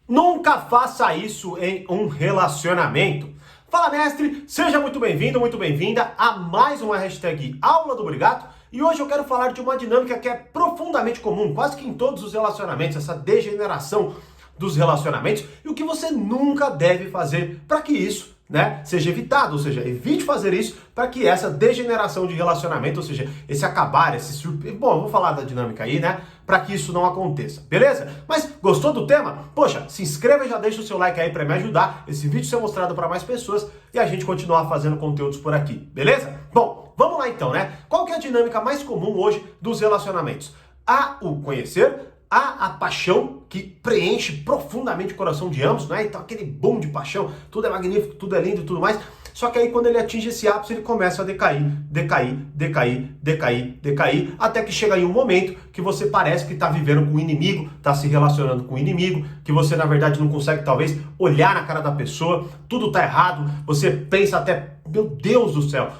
Nunca faça isso em um relacionamento. Fala, mestre, seja muito bem-vindo, muito bem-vinda a mais uma hashtag Aula do Brigato. E hoje eu quero falar de uma dinâmica que é profundamente comum, quase que em todos os relacionamentos, essa degeneração dos relacionamentos, e o que você nunca deve fazer para que isso seja evitado, ou seja, evite fazer isso para que essa degeneração de relacionamento, ou seja, esse acabar, bom, eu vou falar da dinâmica aí, para que isso não aconteça, beleza? Mas gostou do tema? Poxa, se inscreva e já deixa o seu like aí para me ajudar esse vídeo ser mostrado para mais pessoas e a gente continuar fazendo conteúdos por aqui, beleza? Bom, vamos lá então, Qual que é a dinâmica mais comum hoje dos relacionamentos? Há o conhecer, há a paixão que preenche profundamente o coração de ambos, Então aquele boom de paixão, tudo é magnífico, tudo é lindo e tudo mais. Só que aí quando ele atinge esse ápice, ele começa a decair, até que chega em um momento que você parece que está vivendo com o inimigo, está se relacionando com o inimigo, que você na verdade não consegue talvez olhar na cara da pessoa, tudo está errado, você pensa até, meu Deus do céu,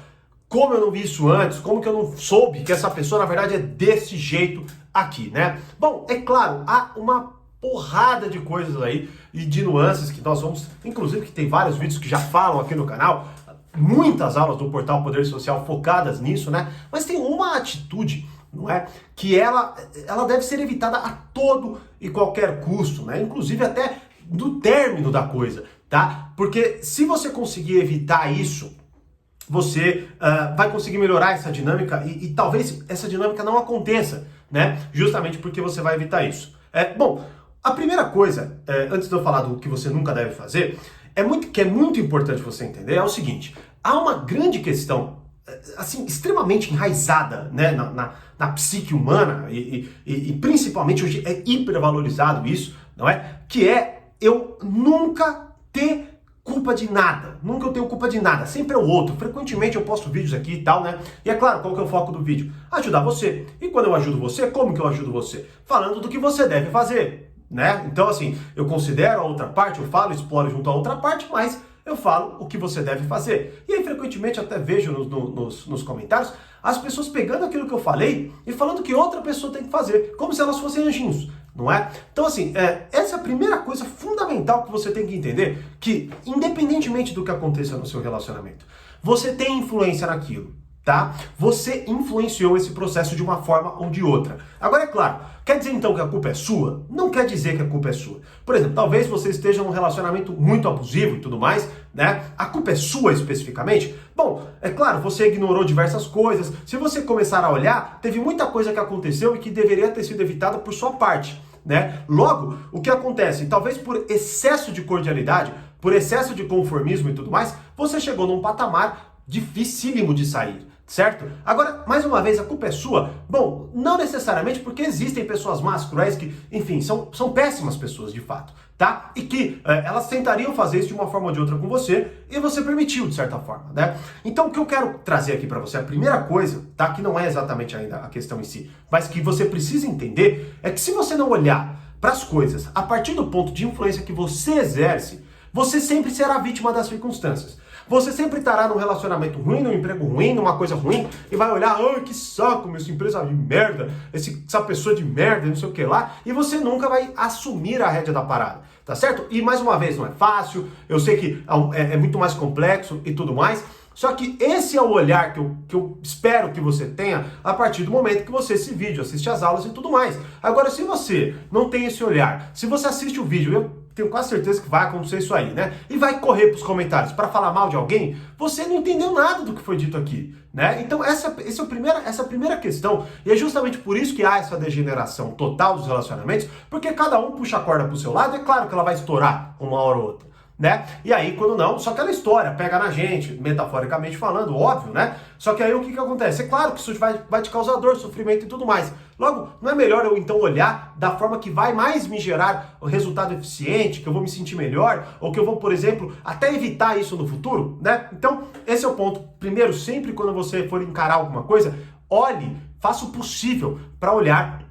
como eu não vi isso antes, como que eu não soube que essa pessoa na verdade é desse jeito aqui, Bom, é claro, há uma porrada de coisas aí e de nuances que nós vamos, inclusive que tem vários vídeos que já falam aqui no canal, muitas aulas do portal Poder Social focadas nisso, Mas tem uma atitude, que ela deve ser evitada a todo e qualquer custo, Inclusive até do término da coisa, tá? Porque se você conseguir evitar isso, você vai conseguir melhorar essa dinâmica e talvez essa dinâmica não aconteça, Justamente porque você vai evitar isso. Bom, a primeira coisa, antes de eu falar do que você nunca deve fazer, que é muito importante você entender, é o seguinte: há uma grande questão, assim, extremamente enraizada, na psique humana e principalmente hoje é hipervalorizado isso, não é? Que é eu nunca ter culpa de nada, nunca eu tenho culpa de nada, sempre é o outro. Frequentemente eu posto vídeos aqui e tal, E é claro, qual que é o foco do vídeo? Ajudar você. E quando eu ajudo você, como que eu ajudo você? Falando do que você deve fazer, Então assim, eu considero a outra parte, eu falo, exploro junto à outra parte, mas eu falo o que você deve fazer. E aí frequentemente até vejo nos comentários as pessoas pegando aquilo que eu falei e falando que outra pessoa tem que fazer, como se elas fossem anjinhos. Não é? Então assim, essa é a primeira coisa fundamental que você tem que entender, que independentemente do que aconteça no seu relacionamento, você tem influência naquilo, tá? Você influenciou esse processo de uma forma ou de outra. Agora é claro, quer dizer então que a culpa é sua? Não quer dizer que a culpa é sua. Por exemplo, talvez você esteja num relacionamento muito abusivo e tudo mais, A culpa é sua especificamente? Bom, é claro, você ignorou diversas coisas. Se você começar a olhar, teve muita coisa que aconteceu e que deveria ter sido evitada por sua parte, Logo, o que acontece? Talvez por excesso de cordialidade, por excesso de conformismo e tudo mais, você chegou num patamar dificílimo de sair, certo? Agora, mais uma vez, a culpa é sua? Bom, não necessariamente, porque existem pessoas más, cruéis, que, enfim, são péssimas pessoas de fato, tá? E que elas tentariam fazer isso de uma forma ou de outra com você e você permitiu, de certa forma, Então, o que eu quero trazer aqui pra você, a primeira coisa, tá? Que não é exatamente ainda a questão em si, mas que você precisa entender, é que se você não olhar para as coisas a partir do ponto de influência que você exerce, você sempre será vítima das circunstâncias. Você sempre estará num relacionamento ruim, num emprego ruim, numa coisa ruim, e vai olhar, ai, que saco, essa empresa de merda, essa pessoa de merda, não sei o que lá, e você nunca vai assumir a rédea da parada, tá certo? E mais uma vez, não é fácil, eu sei que é muito mais complexo e tudo mais, só que esse é o olhar que eu espero que você tenha a partir do momento que você assiste vídeo, assiste as aulas e tudo mais. Agora, se você não tem esse olhar, se você assiste o vídeo, eu tenho quase certeza que vai acontecer isso aí, E vai correr pros comentários para falar mal de alguém, você não entendeu nada do que foi dito aqui, Então essa é a primeira questão, e é justamente por isso que há essa degeneração total dos relacionamentos, porque cada um puxa a corda pro seu lado, é claro que ela vai estourar uma hora ou outra. E aí, quando não, só aquela história pega na gente, metaforicamente falando, óbvio, Só que aí o que acontece? É claro que isso vai te causar dor, sofrimento e tudo mais. Logo, não é melhor eu então olhar da forma que vai mais me gerar o resultado eficiente, que eu vou me sentir melhor, ou que eu vou, por exemplo, até evitar isso no futuro, Então, esse é o ponto. Primeiro, sempre quando você for encarar alguma coisa, olhe, faça o possível para olhar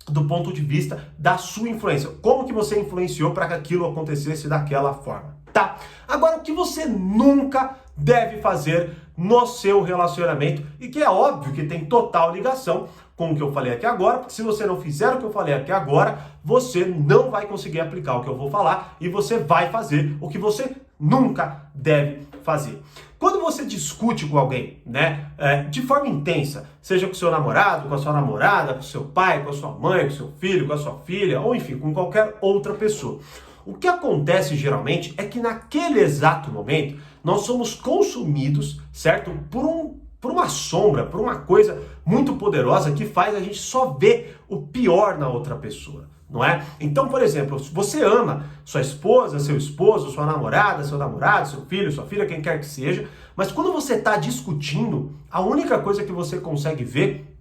do ponto de vista da sua influência. Como que você influenciou para que aquilo acontecesse daquela forma, tá? Agora, o que você nunca deve fazer no seu relacionamento, e que é óbvio que tem total ligação com o que eu falei aqui agora, porque se você não fizer o que eu falei aqui agora, você não vai conseguir aplicar o que eu vou falar e você vai fazer o que você nunca deve fazer. Quando você discute com alguém, né, de forma intensa, seja com seu namorado, com a sua namorada, com seu pai, com a sua mãe, com seu filho, com a sua filha, ou enfim, com qualquer outra pessoa, o que acontece geralmente é que naquele exato momento nós somos consumidos, certo, por uma sombra, por uma coisa muito poderosa que faz a gente só ver o pior na outra pessoa. Não é? Então, por exemplo, você ama sua esposa, seu esposo, sua namorada, seu namorado, seu filho, sua filha, quem quer que seja, mas quando você está discutindo, a única coisa que você consegue ver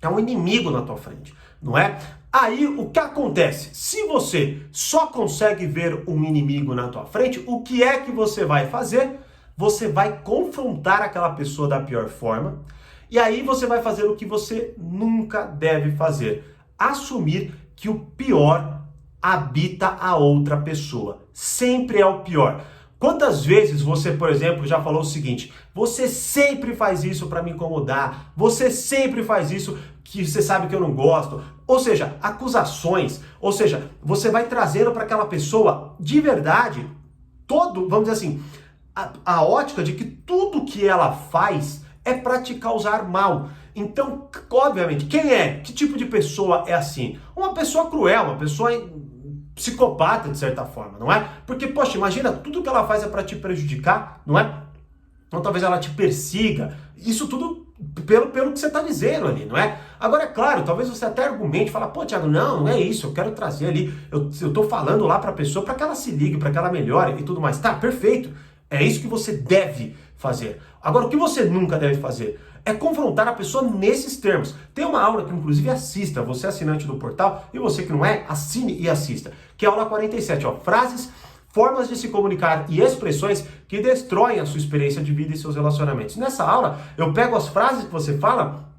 é um inimigo na tua frente, não é? Aí, o que acontece? Se você só consegue ver um inimigo na tua frente, o que é que você vai fazer? Você vai confrontar aquela pessoa da pior forma, e aí você vai fazer o que você nunca deve fazer: assumir que o pior habita a outra pessoa. Sempre é o pior. Quantas vezes você, por exemplo, já falou o seguinte: você sempre faz isso para me incomodar, você sempre faz isso que você sabe que eu não gosto. Ou seja, acusações, ou seja, você vai trazendo para aquela pessoa de verdade vamos dizer assim, a ótica de que tudo que ela faz é para te causar mal. Então, obviamente, quem é? Que tipo de pessoa é assim? Uma pessoa cruel, uma pessoa psicopata, de certa forma, não é? Porque, poxa, imagina, tudo que ela faz é para te prejudicar, não é? Então, talvez ela te persiga. Isso tudo pelo que você está dizendo ali, não é? Agora, é claro, talvez você até argumente, fala, pô, Thiago, não é isso, eu quero trazer ali, eu tô falando lá para a pessoa para que ela se ligue, para que ela melhore e tudo mais. Tá, perfeito. É isso que você deve fazer. Agora, o que você nunca deve fazer é confrontar a pessoa nesses termos. Tem uma aula que, inclusive, assista, você é assinante do portal, e você que não é, assine e assista, que é a aula 47, ó, frases, formas de se comunicar e expressões que destroem a sua experiência de vida e seus relacionamentos. Nessa aula, eu pego as frases que você fala,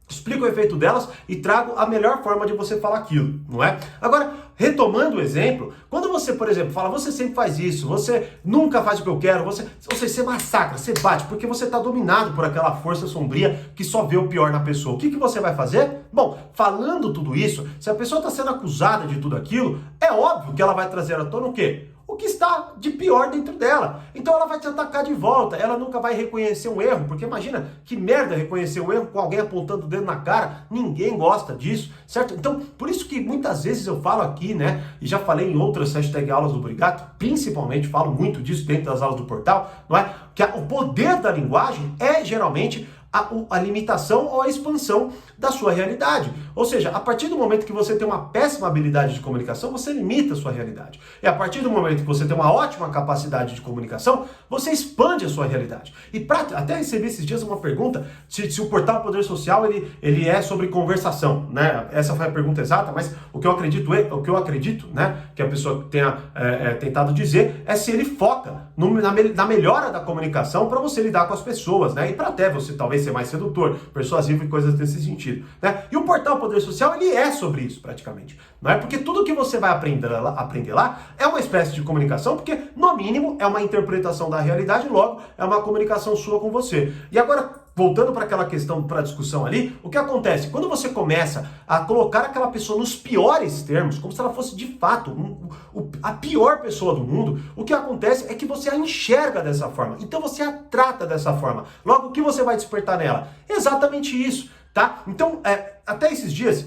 explico o efeito delas e trago a melhor forma de você falar aquilo, não é? Agora, retomando o exemplo, quando você, por exemplo, fala, você sempre faz isso, você nunca faz o que eu quero, você massacra, você bate, porque você está dominado por aquela força sombria que só vê o pior na pessoa. O que você vai fazer? Bom, falando tudo isso, se a pessoa está sendo acusada de tudo aquilo, é óbvio que ela vai trazer à tona o quê? O que está de pior dentro dela. Então ela vai te atacar de volta, ela nunca vai reconhecer um erro, porque imagina que merda reconhecer um erro com alguém apontando o dedo na cara, ninguém gosta disso, certo? Então, por isso que muitas vezes eu falo aqui, né, e já falei em outras hashtag aulas do Brigato, principalmente falo muito disso dentro das aulas do portal, não é? Que o poder da linguagem é geralmente a limitação ou a expansão da sua realidade. Ou seja, a partir do momento que você tem uma péssima habilidade de comunicação, você limita a sua realidade. E a partir do momento que você tem uma ótima capacidade de comunicação, você expande a sua realidade. E até recebi esses dias uma pergunta se o portal Poder Social ele é sobre conversação, né? Essa foi a pergunta exata, mas o que eu acredito, né, que a pessoa tenha tentado dizer é se ele foca na melhora da comunicação para você lidar com as pessoas, né? E para até você talvez ser mais sedutor, persuasivo e coisas desse sentido, né? E o portal Poder Social, ele é sobre isso praticamente, não é? Porque tudo que você vai aprender lá é uma espécie de comunicação, porque no mínimo é uma interpretação da realidade, logo é uma comunicação sua com você. E agora, voltando para aquela questão, para a discussão ali, o que acontece? Quando você começa a colocar aquela pessoa nos piores termos, como se ela fosse de fato a pior pessoa do mundo, o que acontece é que você a enxerga dessa forma. Então você a trata dessa forma. Logo, o que você vai despertar nela? Exatamente isso, tá? Então, até esses dias,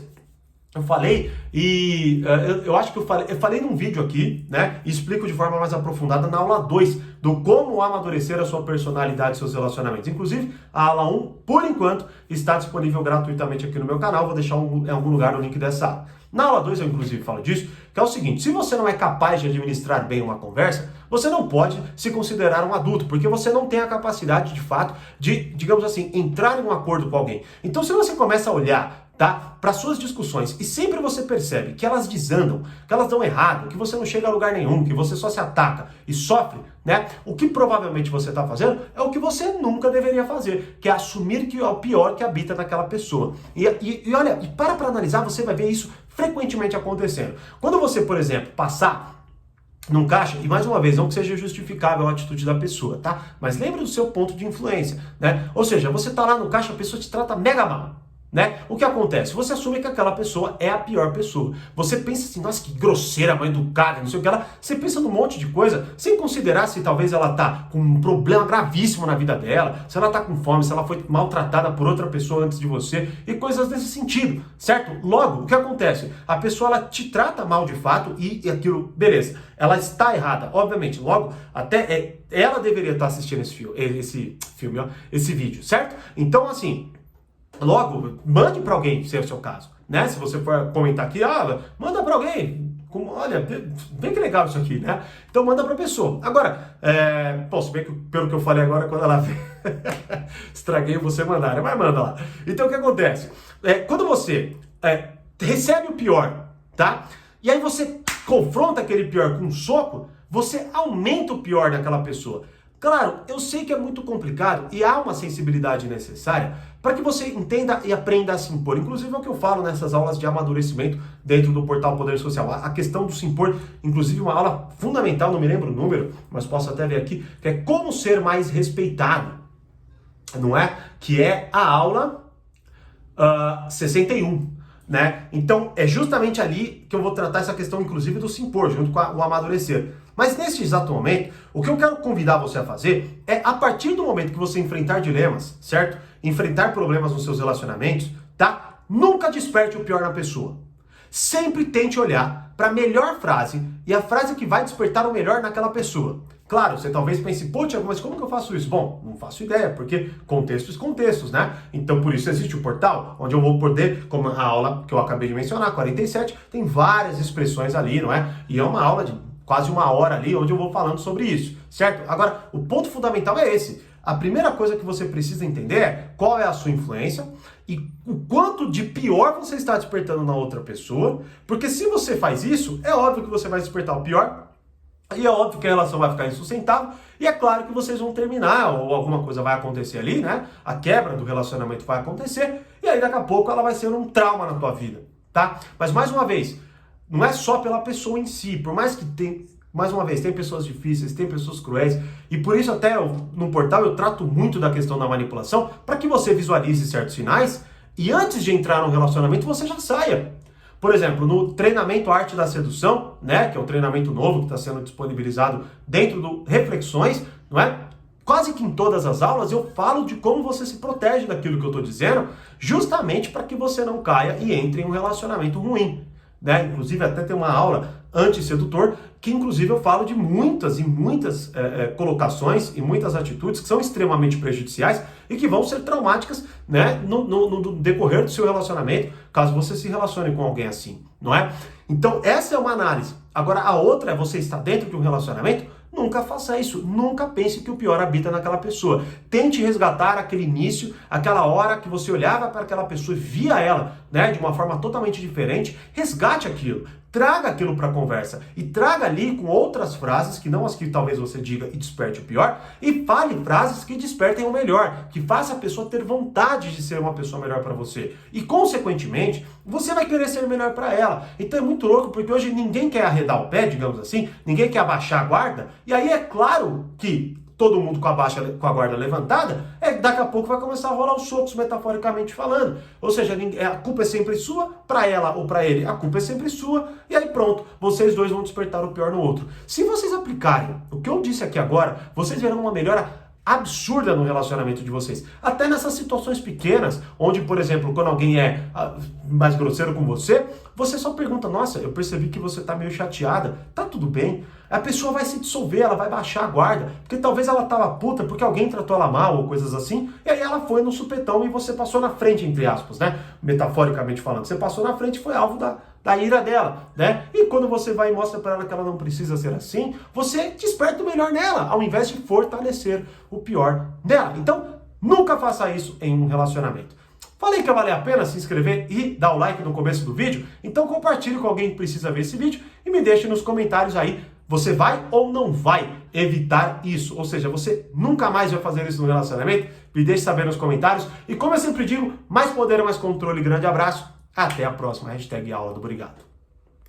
eu falei, e eu acho que eu falei num vídeo aqui, né, e explico de forma mais aprofundada na aula 2, do como amadurecer a sua personalidade e seus relacionamentos. Inclusive, a aula 1, por enquanto, está disponível gratuitamente aqui no meu canal, vou deixar em algum lugar o link dessa aula. Na aula 2 eu inclusive falo disso, que é o seguinte: se você não é capaz de administrar bem uma conversa, você não pode se considerar um adulto, porque você não tem a capacidade, de fato, de, digamos assim, entrar em um acordo com alguém. Então, se você começa a olhar, tá, para suas discussões e sempre você percebe que elas desandam, que elas dão errado, que você não chega a lugar nenhum, que você só se ataca e sofre, né? O que provavelmente você está fazendo é o que você nunca deveria fazer, que é assumir que é o pior que habita naquela pessoa. E olha, para analisar, você vai ver isso frequentemente acontecendo. Quando você, por exemplo, passar num caixa, e mais uma vez, não que seja justificável a atitude da pessoa, tá? Mas lembre do seu ponto de influência, né? Ou seja, você tá lá no caixa, a pessoa te trata mega mal. né? O que acontece? Você assume que aquela pessoa é a pior pessoa. Você pensa assim, nossa, que grosseira, mal educada, não sei o que ela. Você pensa num monte de coisa, sem considerar se talvez ela tá com um problema gravíssimo na vida dela, se ela tá com fome, se ela foi maltratada por outra pessoa antes de você e coisas desse sentido, certo? Logo, o que acontece? A pessoa ela te trata mal de fato e aquilo, beleza, ela está errada, obviamente. Logo, até ela deveria estar assistindo esse vídeo, certo? Então, assim. Logo, mande para alguém, se é o seu caso, né? Se você for comentar aqui, manda para alguém. Olha, vê que legal isso aqui, né? Então manda para a pessoa. Agora, se bem que pelo que eu falei agora, quando ela vê, estraguei você mandar, né? Mas manda lá. Então o que acontece? Quando você recebe o pior, tá? E aí você confronta aquele pior com um soco, você aumenta o pior daquela pessoa. Claro, eu sei que é muito complicado e há uma sensibilidade necessária para que você entenda e aprenda a se impor. Inclusive é o que eu falo nessas aulas de amadurecimento dentro do portal Poder Social. A questão do se impor, inclusive uma aula fundamental, não me lembro o número, mas posso até ver aqui, que é como ser mais respeitado, não é? Que é a aula 61. Né? Então é justamente ali que eu vou tratar essa questão, inclusive, do se impor, junto com o amadurecer. Mas nesse exato momento, o que eu quero convidar você a fazer é, a partir do momento que você enfrentar dilemas, certo? Enfrentar problemas nos seus relacionamentos, tá? Nunca desperte o pior na pessoa. Sempre tente olhar para a melhor frase e a frase que vai despertar o melhor naquela pessoa. Claro, você talvez pense, pô, Thiago, mas como que eu faço isso? Bom, não faço ideia, porque contextos, né? Então, por isso existe o portal, onde eu vou poder, como a aula que eu acabei de mencionar, 47, tem várias expressões ali, não é? E é uma aula de quase 1 hora ali, onde eu vou falando sobre isso, certo? Agora, o ponto fundamental é esse. A primeira coisa que você precisa entender é qual é a sua influência e o quanto de pior você está despertando na outra pessoa, porque se você faz isso, é óbvio que você vai despertar o pior, e é óbvio que a relação vai ficar insustentável, e é claro que vocês vão terminar, ou alguma coisa vai acontecer ali, né? A quebra do relacionamento vai acontecer, e aí daqui a pouco ela vai ser um trauma na tua vida, tá? Mas mais uma vez, não é só pela pessoa em si, por mais que mais uma vez, tem pessoas difíceis, tem pessoas cruéis, e por isso até no portal eu trato muito da questão da manipulação, para que você visualize certos sinais, e antes de entrar no relacionamento você já saia. Por exemplo, no treinamento Arte da Sedução, né, que é um treinamento novo que está sendo disponibilizado dentro do Reflexões, não é? Quase que em todas as aulas eu falo de como você se protege daquilo que eu estou dizendo, justamente para que você não caia e entre em um relacionamento ruim, né? Inclusive até tem uma aula anti-sedutor, que inclusive eu falo de muitas colocações e muitas atitudes que são extremamente prejudiciais e que vão ser traumáticas, né, no decorrer do seu relacionamento, caso você se relacione com alguém assim, não é? Então essa é uma análise. Agora a outra é você estar dentro de um relacionamento. Nunca faça isso, nunca pense que o pior habita naquela pessoa. Tente resgatar aquele início, aquela hora que você olhava para aquela pessoa e via ela, né, de uma forma totalmente diferente. Resgate aquilo, traga aquilo para a conversa e traga ali com outras frases, que não as que talvez você diga e desperte o pior, e fale frases que despertem o melhor, que faça a pessoa ter vontade de ser uma pessoa melhor para você. E, consequentemente, você vai querer ser melhor para ela. Então é muito louco, porque hoje ninguém quer arredar o pé, digamos assim, ninguém quer abaixar a guarda, e aí é claro que todo mundo com a guarda levantada, daqui a pouco vai começar a rolar os socos, metaforicamente falando. Ou seja, a culpa é sempre sua, para ela ou para ele, a culpa é sempre sua, e aí pronto, vocês dois vão despertar o pior no outro. Se vocês aplicarem o que eu disse aqui agora, vocês verão uma melhora absurda no relacionamento de vocês. Até nessas situações pequenas, onde, por exemplo, quando alguém é mais grosseiro com você, você só pergunta, nossa, eu percebi que você tá meio chateada, tá tudo bem? A pessoa vai se dissolver, ela vai baixar a guarda, porque talvez ela tava puta porque alguém tratou ela mal ou coisas assim, e aí ela foi no supetão e você passou na frente, entre aspas, né? Metaforicamente falando, você passou na frente e foi alvo da ira dela, né? E quando você vai e mostra para ela que ela não precisa ser assim, você desperta o melhor nela, ao invés de fortalecer o pior dela. Então, nunca faça isso em um relacionamento. Falei que ia valer a pena se inscrever e dar o like no começo do vídeo? Então compartilhe com alguém que precisa ver esse vídeo e me deixe nos comentários aí, você vai ou não vai evitar isso? Ou seja, você nunca mais vai fazer isso no relacionamento? Me deixe saber nos comentários. E como eu sempre digo, mais poder, mais controle. Grande abraço. Até a próxima. #aula do Obrigado.